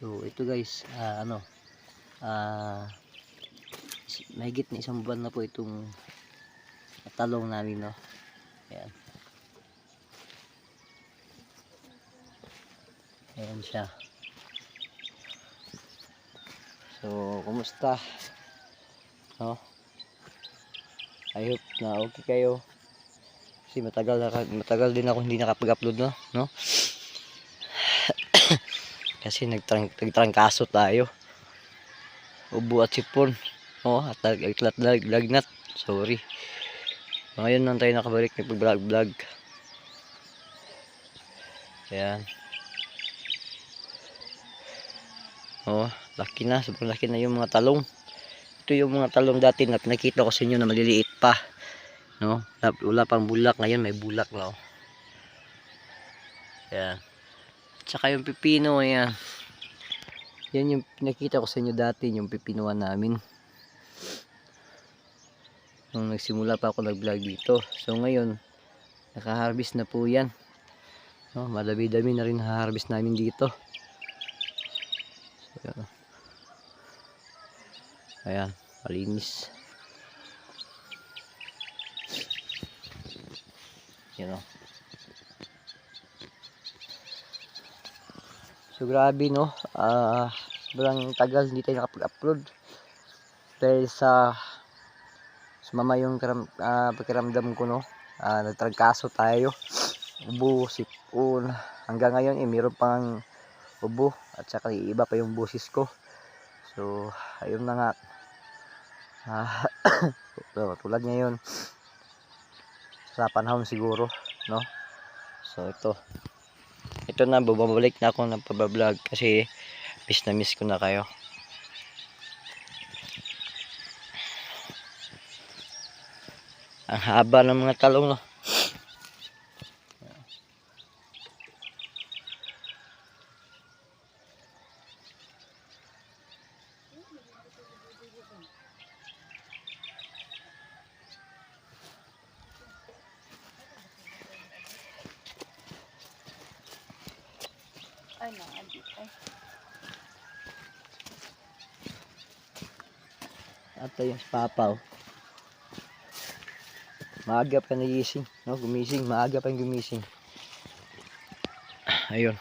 So ito guys, mahigit na isang buwan na po itong talong namin, no. Ayan. Ayan siya. So kumusta? No? I hope na okay kayo. Kasi matagal din ako hindi nakapag-upload, no? Kasi nagtrangkaso tayo. Ubo at sipon. At lagnat. Sorry. Ngayon lang tayo nakabalik ng pag-vlog. Ayan. Laki na. Sobrang laki na yung mga talong. Ito yung mga talong dati na nakita ko sa inyo na maliliit pa. No? Wala pang bulak. Ngayon may bulak na. Ayan. Tsaka yung pipino. Ayan. Yan yung nakita ko sa inyo dati. Yung pipinuan namin. Nung nagsimula pa ako nag-vlog dito. So ngayon, naka-harvest na po yan. No, madami-dami na rin na-harvest namin dito. So, ayan, malinis. Yan o. So grabe, no. Sobrang tagal hindi tayo nakapag-upload. Dahil sa mama yung pakiramdam ko, no. Nagtrangkaso tayo. Ubo, sipon. Hanggang ngayon mayroon pang ubo at saka iba pa yung boses ko. So ayun na nga. Tulad ngayon sa panahon siguro, no. So ito na, bumabalik na ako ng pag-vlog kasi miss na miss ko na kayo. Ang haba ng mga talong, no. At yung papaw. Maaga pa nagising, no? Gumising, maaga pa gumising. Ayun.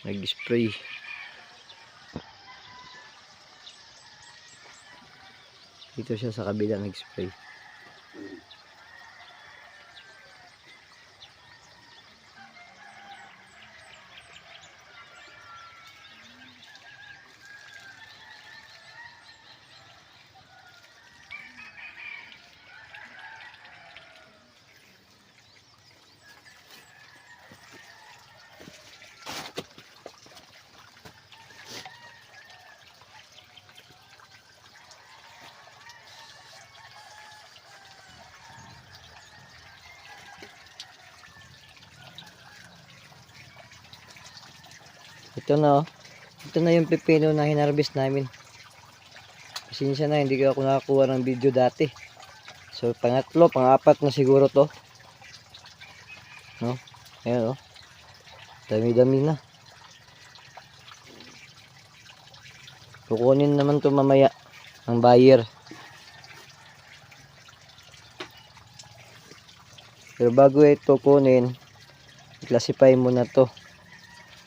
Nag-spray. Dito siya sa kabila nag-spray. Ito na, ito na yung pipino na hinarvest namin. Pasensya na, hindi ako nakakuha ng video dati. So pangatlo, pang-apat na siguro to, no? Ayan, dami-dami na. Kukunin naman to mamaya ang buyer. Pero bago ito kunin, i-classify muna to.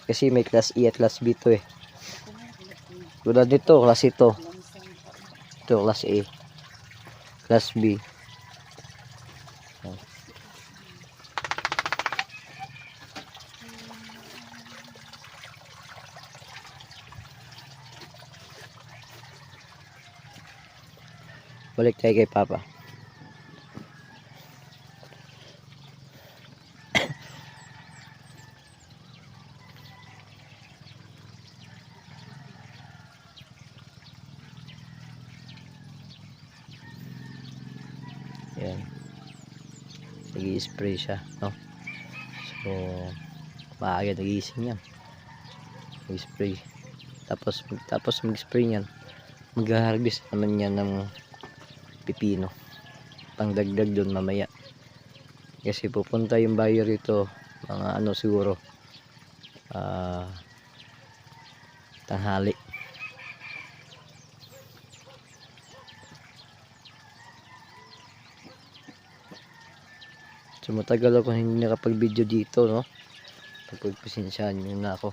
Kasi may class E at class B to eh. Tulad nito, class ito. Ito, class A. Class B. Balik tayo kay Papa. Ayan. Nag-i-spray siya, no? So, maaga nag-iising yan. Nag-spray. Tapos mag-spray yan. Mag-harvest naman yan ng pipino. Pangdagdag doon mamaya. Kasi pupunta yung buyer ito, mga siguro, tanghali. So matagal ako hindi nakapag-video dito, no? Pagpasensyahan niyo na ako.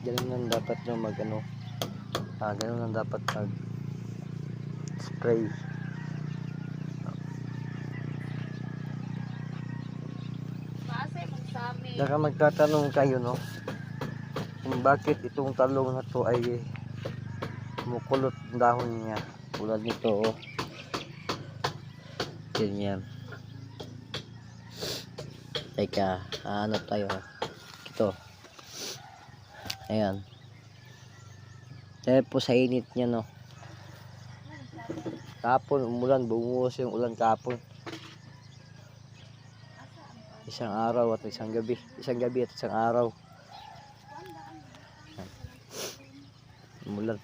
Ganun lang dapat no ganun lang dapat mag spray. Baka magtatanong kayo, no, kung bakit itong talong na to ay kumukulot ang dahon niya tulad nito, oh. Ganyan. Teka, ano tayo, ito. Ayan. Dahil po sa init niya, no. Kapon, umulan, bumuhos yung ulan kapon. Isang araw at isang gabi. Isang gabi at isang araw. Umulan.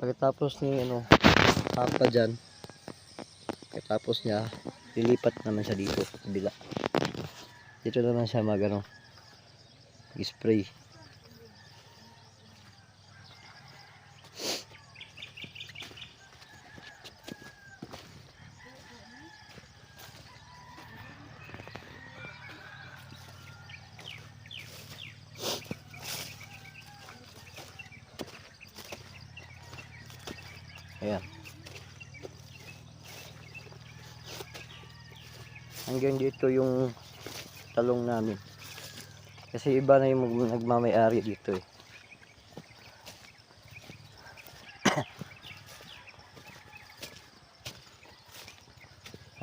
Pagkatapos ni papa dyan, pagkatapos niya, lilipat naman siya dito sa kabila. Dito naman siya mag-spray. Ayan. Hanggang dito yung talong namin. Kasi iba na yung nagmamay-ari dito, eh.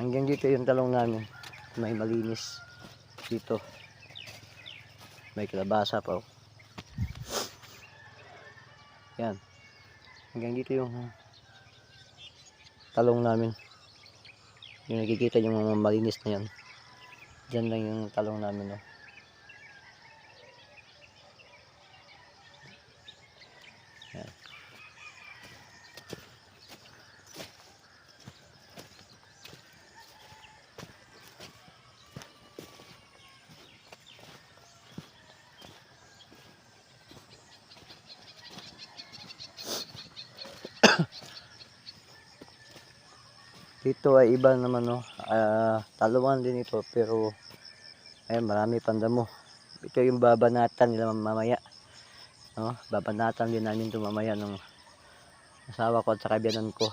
Hanggang dito yung talong namin. May malinis dito. May kalabasa pa, oh. Yan. Hanggang dito yung talong namin. Yung nakikita yung mga malinis na yan. Diyan lang yung talong namin, no. Yan. Dito ay iba naman, no. Talungan din ito, pero ayun, marami pang damo. Ito yung babanatan nila mamaya, no. Babanatan din namin ito mamaya ng asawa ko at saka biyanan ko.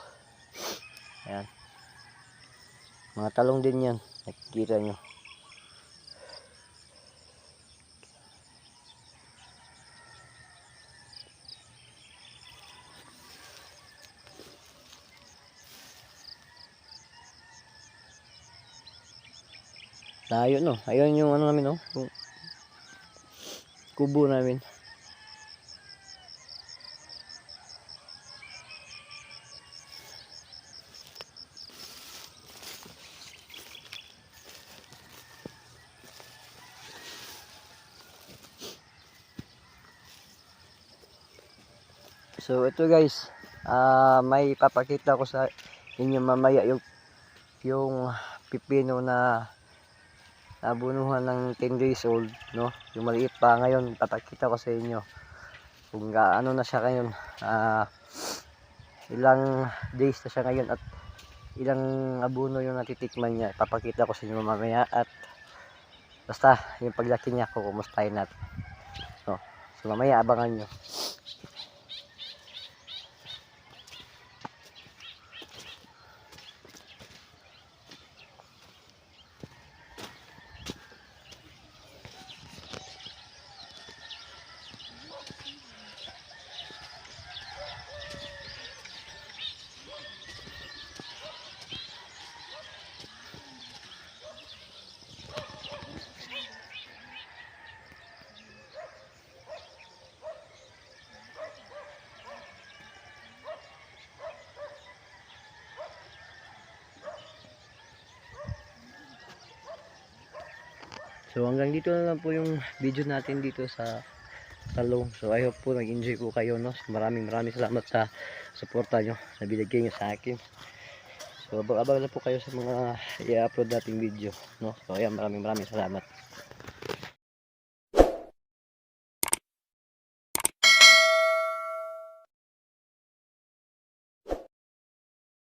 Ayan, mga talong din yan, nakikita nyo. Layo, no. Ayun yung ano namin, no, yung kubo namin. So ito guys, may papakita ko sa inyo mamaya yung pipino na nabunuhan ng 10 days old, no. Yung maliit pa ngayon, papakita ko sa inyo kung gaano na siya ngayon, ilang days na siya ngayon at ilang abuno yung natitikman niya. Papakita ko sa inyo mamaya, at basta yung paglaki niya kukumustahin natin, no. So mamaya abangan nyo. So hanggang dito na lang po yung video natin dito sa talong. So I hope po nag-enjoy po kayo, no. Maraming salamat sa suporta nyo na binigay nyo sa akin. So abang na po kayo sa mga i-upload nating video, no. So ayan, maraming salamat.